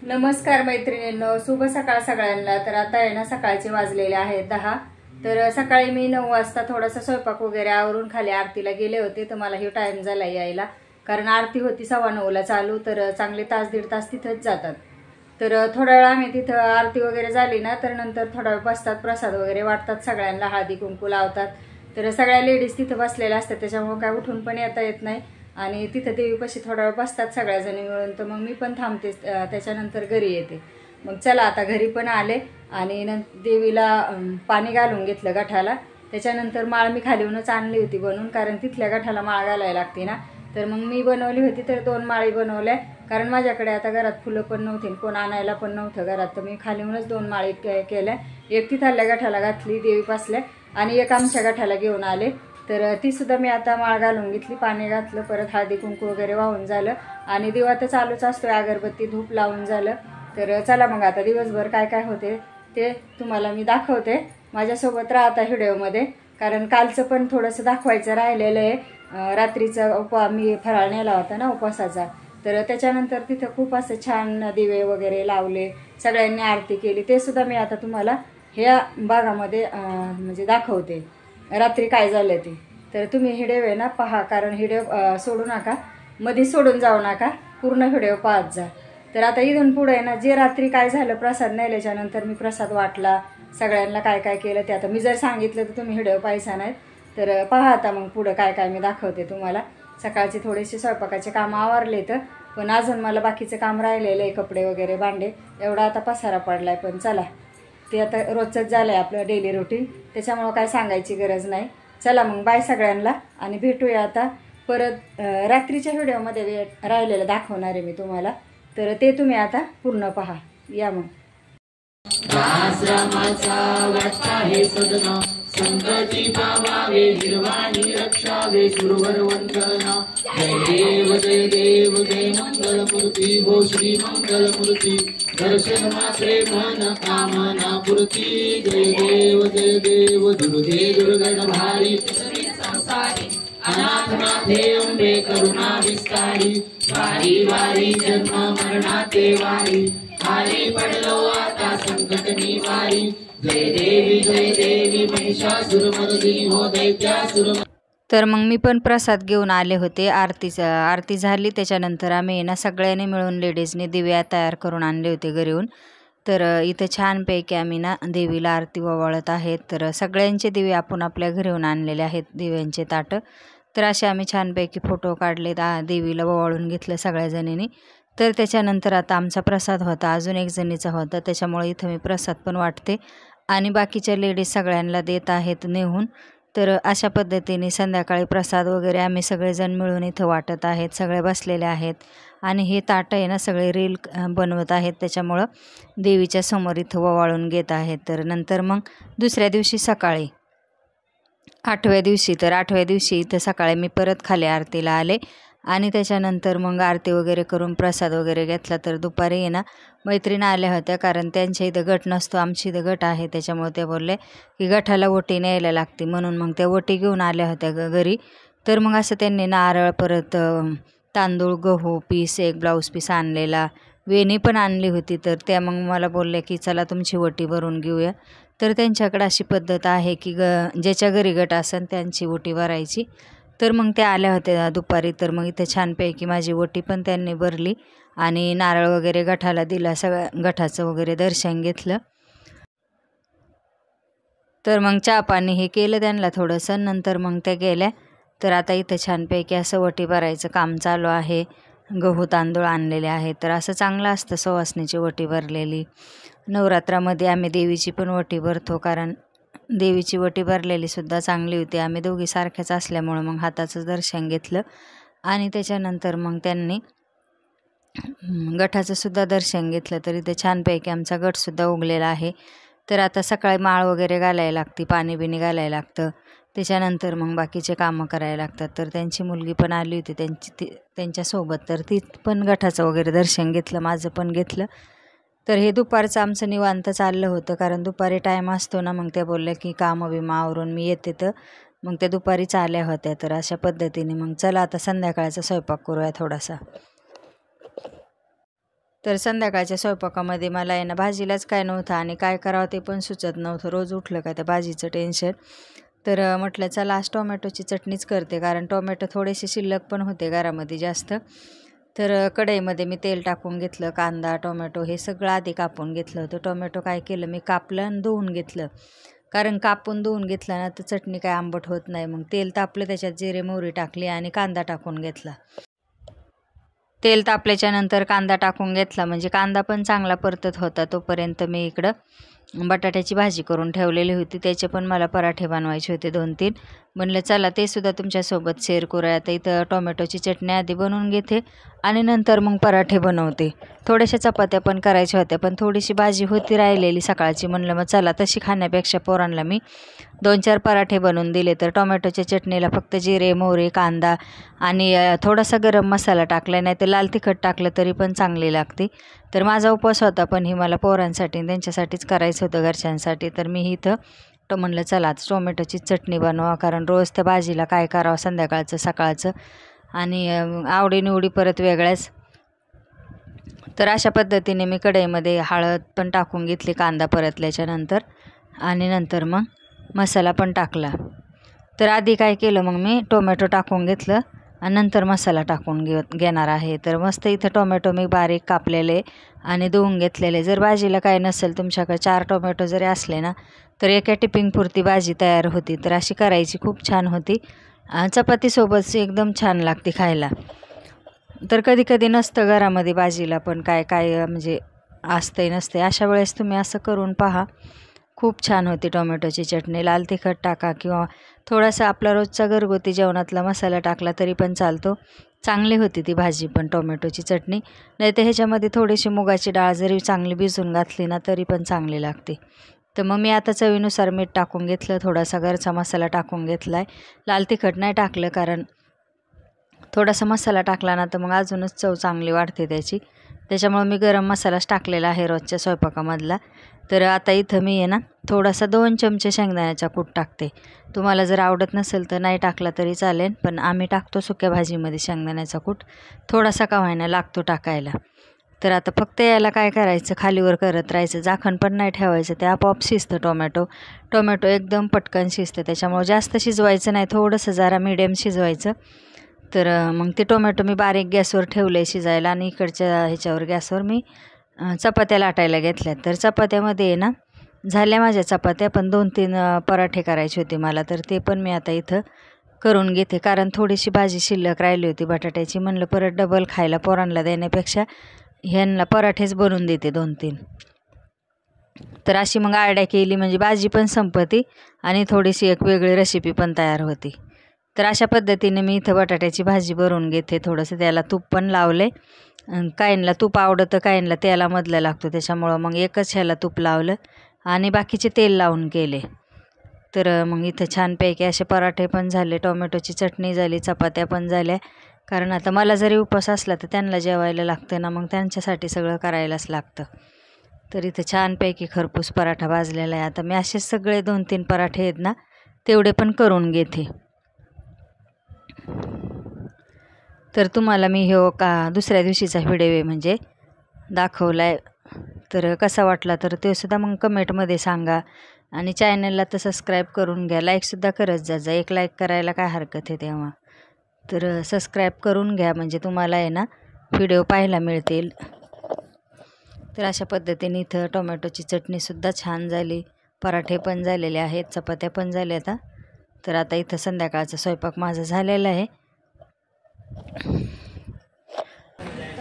नमस्कार मैत्रिणींनो, शुभ सकाळ सगळ्यांना। तर आता आहे ना सकाळचे वाजलेले आहेत 10। तर सकाळी मी 9 वाजता थोडासा स्वयंपाक वगैरे आवरून खाली आरतीला गेले होते। तर मला ही टाइम झाला यायला, कारण आरती होती 9:15 ला चालू, तर चांगले तास दीड तास तिथेच जातात। तर थोडा वेळ आम्ही तिथं आरती वगैरे झाली ना, तर नंतर थोडा वेळ बसतात, प्रसाद वगैरे वाटतात, सगळ्यांना हळदी कुंकू लावतात। तर सगळ्या लेडीज तिथं बसलेल्या असतात, त्याच्यामुळे काय उठून पण येत नाही। आणि तिथं देवीपाशी थोडा वेळ बसतात सगळ्याजणी मिळून। तर मग मी पण थांबते, त्याच्यानंतर घरी येते। मग चला आता घरी पण आले आणि देवीला पाणी घालून घेतलं गठाला। त्याच्यानंतर माळ मी खालीहूनच आणली होती बनवून, कारण तिथल्या गठाला माळ घालायला लागते ना। तर मग मी बनवली होती, तर 2 माळी बनवल्या, कारण माझ्याकडे आता घरात फुलं पण नव्हती, कोण आणायला पण नव्हतं घरात। तर मी खालीहूनच 2 माळी केल्या। एक तिथल्या गठाला घातली देवीपासल्या आणि एक आमच्या गठाला घेऊन आले। तर ती सुद्धा मी आता माळ घालून घेतली, पाणी घातलं, परत हळदी कुंकू वगैरे वाहून झालं आणि दिवा तर चालूच असतो, अगरबत्ती धूप लावून झालं। तर चला मग आता दिवसभर काय काय होते ते तुम्हाला मी दाखवते। माझ्यासोबत राहता व्हिडिओमध्ये, कारण कालचं पण थोडंसं दाखवायचं राहिलेलं आहे। रात्रीचा मी फराळ नेला होता ना उपवासाचा, तर त्याच्यानंतर तिथं खूप असं छान दिवे वगैरे लावले, सगळ्यांनी आरती केली, ते सुद्धा मी आता तुम्हाला ह्या भागामध्ये म्हणजे दाखवते रात्री काय झालं ते। तर तुम्ही व्हिडिओ आहे ना पहा, कारण व्हिडिओ सोडू नका, मध्ये सोडून जाऊ नका, पूर्ण व्हिडिओ पाहत जा। तर आता इथून पुढे आहे ना, जे रात्री काय झालं प्रसाद नेल्याच्या नंतर मी प्रसाद वाटला, सगळ्यांना काय काय केलं ते आता मी जर सांगितलं तर तुम्ही व्हिडिओ पाहायचा नाही। तर पहा आता मग पुढं काय काय मी दाखवते तुम्हाला। सकाळचे थोडेसे स्वयंपाकाचे काम आवरले, तर पण अजून मला बाकीचं काम राहिलेलं आहे, कपडे वगैरे भांडे, एवढा आता पसारा पडलाय। पण चला, ते आता रोजचंच झालं आहे आपलं डेली रुटीन, त्याच्यामुळं काय सांगायची गरज नाही। चला मग बाय सगळ्यांना, आणि भेटूया आता परत रात्रीच्या व्हिडिओमध्ये राहिलेलं दाखवणार आहे मी तुम्हाला, तर ते तुम्ही आता पूर्ण पहा। या मग आश्रमाचा वाटता हे सदना, संकटी पावावे निर्वाणी रक्षावे सुरवर वंदना। जय देव जय मंगलमूर्ती, हो श्री मंगलमूर्ती, दर्शन मात्रे मन कामना पूर्ती। जय देव दुर्गे दुर्गण भारी संसारी, अनाथ नाथे अंबे करुणा विस्तारी, वारी वारी जन्म मरणाते वारी, खाली पडलो आता संकट निवारी। जय देवी महिषासुरमर्दिनी, हो दैत्यासुर। तर मग मी पण प्रसाद घेऊन आले होते। आरती झाली, त्याच्यानंतर आम्ही ना सगळ्यांनी मिळून लेडीजने दिवे तयार करून आणले होते घरीहून। तर इथं छानपैकी आम्ही ना देवीला आरती ओवाळत आहेत। तर सगळ्यांचे दिवे आपण आपल्या घरीहून आणलेले आहेत, दिव्यांचे ताटं। तर असे आम्ही छानपैकी फोटो काढले, देवीला ओवाळून घेतलं सगळ्याजणींनी। तर त्याच्यानंतर आता आमचा प्रसाद होता, अजून एक जणीचा होता, त्याच्यामुळे इथं मी प्रसाद पण वाटते आणि बाकीच्या लेडीज सगळ्यांना देत आहेत नेहून। तर अशा पद्धतीने संध्याकाळी प्रसाद वगैरे आम्ही सगळेजण मिळून इथं वाटत आहेत, सगळे बसलेले आहेत आणि हे ताटं आहे ना सगळे रील बनवत आहेत, त्याच्यामुळं देवीच्या समोर इथं ओवाळून घेत आहेत। तर नंतर मग दुसऱ्या दिवशी सकाळी 8व्या दिवशी इथं सकाळी मी परत खाली आरतीला आले आणि त्याच्यानंतर मग आरती वगैरे करून प्रसाद वगैरे घेतला। तर दुपारी आहे ना मैत्रिणी आल्या होत्या, कारण त्यांच्या इथं गट नसतो, आमची इथं गट आहे, त्याच्यामुळे ते बोलले की गठाला ओटी न्यायला लागते, म्हणून मग त्या ओटी घेऊन आल्या होत्या घरी। तर मग असं त्यांनी नारळ, परत तांदूळ, गहू पीस, एक ब्लाऊज पीस आणलेला, वेणी पण आणली होती। तर त्या मग मला बोलल्या की चला तुमची ओटी भरून घेऊया। तर त्यांच्याकडे अशी पद्धत आहे की ज्याच्या घरी गट असेल त्यांची ओटी भरायची। तर मग त्या आल्या होत्या दुपारी, तर मग इथं छानपैकी माझी ओटी पण त्यांनी भरली आणि नारळ वगैरे गठाला दिला, सगळ्या गठाचं वगैरे दर्शन घेतलं। तर मग चहा पाणी हे केलं त्यांना थोडंसं, नंतर मग त्या गेल्या। तर आता इथं छानपैकी असं ओटी भरायचं काम चालू आहे, गहू तांदूळ आणलेले आहेत। तर असं चांगलं असतं सुवासिनीची ओटी भरलेली। नवरात्रामध्ये आम्ही देवीची पण ओटी भरतो, कारण देवीची ओटी भरलेली सुद्धा चांगली होती। आम्ही दोघी सारख्याच असल्यामुळं मग हाताचं दर्शन घेतलं आणि त्याच्यानंतर मग त्यांनी गठाचं सुद्धा दर्शन घेतलं। तर इथे छानपैकी आमचा गटसुद्धा उगलेला आहे। तर आता सकाळी माळ वगैरे घालायला लागते, पाणी बिणी घालायला लागतं, त्याच्यानंतर मग बाकीचे कामं करायला लागतात। तर त्यांची मुलगी पण आली होती त्यांच्यासोबत, तर ती पण गठाचं वगैरे दर्शन घेतलं, माझं पण घेतलं। तर हे दुपारचं आमचं निवांत चाललं होतं, कारण दुपारी टाईम असतो ना, मग त्या बोलल्या की कामं बिमं आवरून मी येते, तर मग त्या दुपारीच आल्या होत्या। तर अशा पद्धतीने मग चला आता संध्याकाळचा स्वयंपाक करूया थोडासा। तर संध्याकाळच्या स्वयंपाकामध्ये मला आहे ना भाजीलाच काय नव्हतं आणि काय करावं ते पण सुचत नव्हतं. रोज उठलं का त्या भाजीचं टेन्शन. तर म्हटलं चला आज टोमॅटोची चटणीच करते, कारण टोमॅटो थोडेसे शिल्लक पण होते घरामध्ये जास्त. तर कढईमध्ये मी तेल टाकून घेतलं, कांदा टोमॅटो हे सगळं आधी कापून घेतलं होतं. टोमॅटो काय केलं मी कापलं आणि धुवून घेतलं, कारण कापून धुवून घेतलं ना तर चटणी काय आंबट होत नाही. मग तेल तापलं, त्याच्यात जिरे मोहरी टाकली आणि कांदा टाकून घेतला. तेल तापल्याच्या नंतर कांदा टाकून घेतला, म्हणजे कांदा पण चांगला परतत होता. तोपर्यंत मी इकडं बटाट्याची भाजी करून ठेवलेली होती, त्याचे पण मला पराठे बनवायचे होते 2-3. म्हणलं चला ते सुद्धा तुमच्यासोबत शेअर करूया. आता इथं टोमॅटोची चटणी आधी बनवून घेते आणि नंतर मग पराठे बनवते. थोड्याशा चपात्या पण करायच्या होत्या, पण थोडीशी भाजी होती राहिलेली सकाळची. म्हणलं मग चला तशी खाण्यापेक्षा पोरांना मी 2-4 पराठे बनवून दिले. तर टोमॅटोच्या चटणीला फक्त जिरे मोहरी कांदा आणि थोडासा गरम मसाला टाकला, नाही तर लाल तिखट टाकलं तरी पण चांगली लागते. तर माझा उपवास होता, पण ही मला पोरांसाठी त्यांच्यासाठीच करायचं होतं घरच्यांसाठी. तर मी इथं म्हणलं चला आज टोमॅटोची चटणी बनवा, कारण रोज त्या भाजीला काय करावं संध्याकाळचं सकाळचं आणि आवडीनिवडी परत वेगळ्याच. तर अशा पद्धतीने मी कढईमध्ये हळद पण टाकून घेतली कांदा परतल्याच्या नंतर, आणि नंतर मग मसाला पण टाकला. तर आधी काय केलं मग मी टोमॅटो टाकून घेतलं आणि नंतर मसाला टाकून घेणार आहे. तर मस्त इथं टोमॅटो मी बारीक कापलेले आणि धुवून घेतलेले. जर भाजीला काय नसेल तुमच्याकडे 4 टोमॅटो जरी असले ना तर एका टिपिंगपुरती भाजी तयार होती. तर अशी करायची, खूप छान होती. चपातीसोबत एकदम छान लागते खायला. तर कधी कधी नसतं घरामध्ये भाजीला पण काय काय म्हणजे असतंय नसते, अशा वेळेस तुम्ही असं करून पहा, खूप छान होती टोमॅटोची चटणी. लाल तिखट टाका किंवा थोडासा आपला रोजचा घरगुती जेवणातला मसाला टाकला तरी पण चालतो. चांगली होती ती भाजी पण टोमॅटोची चटणी. नाही तर ह्याच्यामध्ये थोडीशी मुगाची डाळ जरी चांगली भिजून घातली ना तरी पण चांगली लागते. तर मग मी आता चवीनुसार मीठ टाकून घेतलं, थोडासा घरचा मसाला टाकून घेतला आहे. लाल तिखट नाही टाकलं, कारण थोडासा मसाला टाकला ना तर मग अजूनच चव चांगली वाढते त्याची. त्याच्यामुळे मी गरम मसालाच टाकलेला आहे रोजच्या स्वयंपाकामधला. तर आता इथं मी आहे ना थोडासा 2 चमचे शेंगदाण्याचा कूट टाकते. तुम्हाला जर आवडत नसेल तर नाही टाकला तरी चालेल, पण आम्ही टाकतो सुक्या भाजीमध्ये शेंगदाण्याचा कूट. थोडासा का होईना लागतो टाकायला. तर आता फक्त याला काय करायचं, खालीवर करत राहायचं, झाकण पण नाही ठेवायचं, ते आपोआप शिजतं टोमॅटो एकदम पटकन शिजतं. त्याच्यामुळे जास्त शिजवायचं नाही, थोडंसं जरा मीडियम शिजवायचं. तर मग ते टोमॅटो मी बारीक गॅसवर ठेवले शिजायला आणि इकडच्या ह्याच्यावर गॅसवर मी चपात्या लाटायला घेतल्यात. तर चपात्यामध्ये आहे ना झाल्या माझ्या चपात्या, पण 2-3 पराठे करायचे होते मला. तर ते पण मी आता इथं करून घेते, कारण थोडीशी भाजी शिल्लक राहिली होती बटाट्याची. म्हणलं परत डबल खायला पोरांना देण्यापेक्षा ह्यांना पराठेच बनवून देते 2-3. तर अशी मग आयडिया केली, म्हणजे भाजी पण संपती आणि थोडीशी एक वेगळी रेसिपी पण तयार होती. तर अशा पद्धतीने मी इथं बटाट्याची भाजी बनवून घेते. थोडंसं त्याला तूप पण लावले. काहींना तूप आवडतं, काहींना तेलामधलं लागतं, त्याच्यामुळं मग एकच ह्याला तूप लावलं आणि बाकीचे तेल लावून केले. तर मग इथं छानपैकी असे पराठे पण झाले, टोमॅटोची चटणी झाली, चपात्या पण झाल्या. कारण आता मला जरी उपवास असला तर त्यांना जेवायला लागतं ना, मग त्यांच्यासाठी सगळं करायलाच लागतं. तर इथं छानपैकी खरपूस पराठा भाजलेला आहे. आता मी असे सगळे 2-3 पराठे आहेत ना तेवढे पण करून घेते. तर तुम्हाला मी दुसऱ्या दिवशीचा व्हिडिओ म्हणजे दाखवला आहे, तर कसा वाटला तर ते सुद्धा मग कमेंटमध्ये सांगा. आणि चॅनलला तर सबस्क्राईब करून घ्या, लाईकसुद्धा करत जा. एक लाईक करायला काय हरकत आहे तेव्हा. तर सबस्क्राईब करून घ्या, म्हणजे तुम्हाला आहे ना व्हिडिओ पाहायला मिळतील. तर अशा पद्धतीने इथं टोमॅटोची चटणीसुद्धा छान झाली, पराठे पण झालेले आहेत, चपात्या पण झाल्या आता. तर आता इथं संध्याकाळचा स्वयंपाक माझा झालेला आहे.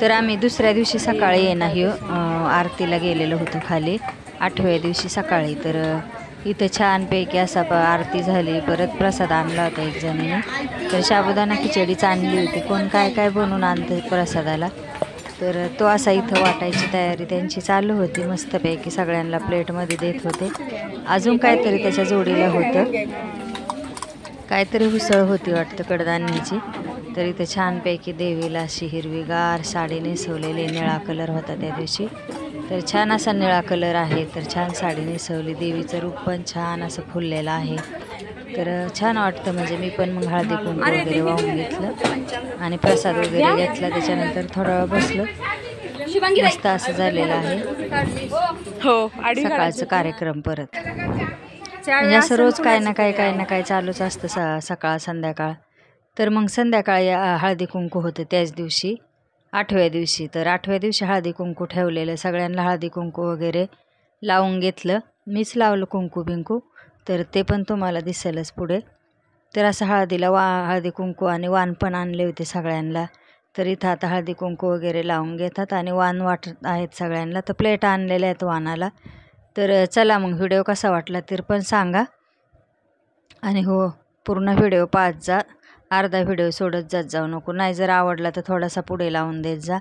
तर आम्ही दुसऱ्या दिवशी सकाळी आहे ना आरतीला गेलेलो होतो खाली, 8व्या दिवशी सकाळी. तर इथं छानपैकी असा आरती झाली. परत प्रसाद आणला होता एक जणीने, तर साबुदाणा खिचडीच आणली होती. कोण काय काय बनवून आणतं प्रसादाला, तर तो असा इथं वाटायची तयारी त्यांची चालू होती. मस्तपैकी सगळ्यांना प्लेटमध्ये देत होते. अजून काहीतरी त्याच्या जोडीला होतं, काहीतरी उसळ होती वाटतं कडधान्याची. तर इथं छानपैकी देवीला अशी हिरवीगार साडी नेसवलेली, निळा कलर होता त्या दिवशी, तर छान असा निळा कलर आहे. तर छान साडी नेसवली, देवीचं रूप पण छान असं फुललेलं आहे. तर छान वाटतं. म्हणजे मी पण मग हळदी कुंकू वगैरे वाहून घेतलं आणि प्रसाद वगैरे घेतला. त्याच्यानंतर थोडा वेळ बसलो मस्त असं झालेलं आहे हो सकाळचं कार्यक्रम परत. म्हणजे असं रोज काय ना काय चालूच असतं सकाळ संध्याकाळ. तर मग संध्याकाळी हळदी कुंकू होतं त्याच दिवशी 8व्या दिवशी. तर 8व्या दिवशी हळदी कुंकू ठेवलेलं, सगळ्यांना हळदी कुंकू वगैरे लावून घेतलं. मीच लावलं कुंकू बिंकू, तर ते पण तुम्हाला दिसेलच पुढे. तर असं हळदीला हळदी कुंकू आणि वाण पण आणले होते सगळ्यांना. तर इथं आता हळदी कुंकू वगैरे लावून घेतात आणि वाण वाटत आहेत सगळ्यांना. तर प्लेट आणलेल्या आहेत वाणाला. तर चला मग व्हिडिओ कसा वाटला तर पण सांगा. आणि हो, पूर्ण व्हिडिओ पाहत जा, अर्धा व्हिडिओ सोडत जाऊ नको. नाही जर आवडला तर थोडासा पुढे लावून देत जा.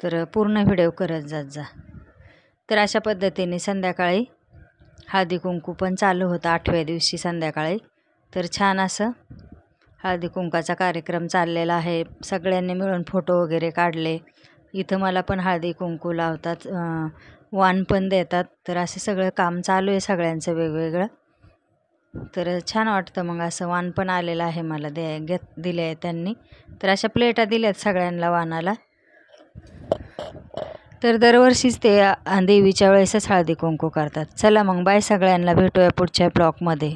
तर पूर्ण व्हिडिओ करत जा. तर अशा पद्धतीने संध्याकाळी हळदी कुंकू पण चालू होता 8व्या दिवशी संध्याकाळी. तर छान असं हळदी कुंकाचा कार्यक्रम चाललेला आहे. सगळ्यांनी मिळून फोटो वगैरे काढले. इथं मला पण हळदी कुंकू लावतात, वाण पण देतात. तर असं सगळं काम चालू आहे सगळ्यांचं वेगवेगळं. तर छान वाटतं मग असं. वाण पण आलेलं आहे मला, दिले आहे त्यांनी. तर अशा प्लेटा दिल्यात सगळ्यांना वाणाला. तर दरवर्षीच ते देवीच्या वेळेसच हळदी कुंकू करतात. चला मग बाय सगळ्यांना, भेटूया पुढच्या ब्लॉगमध्ये.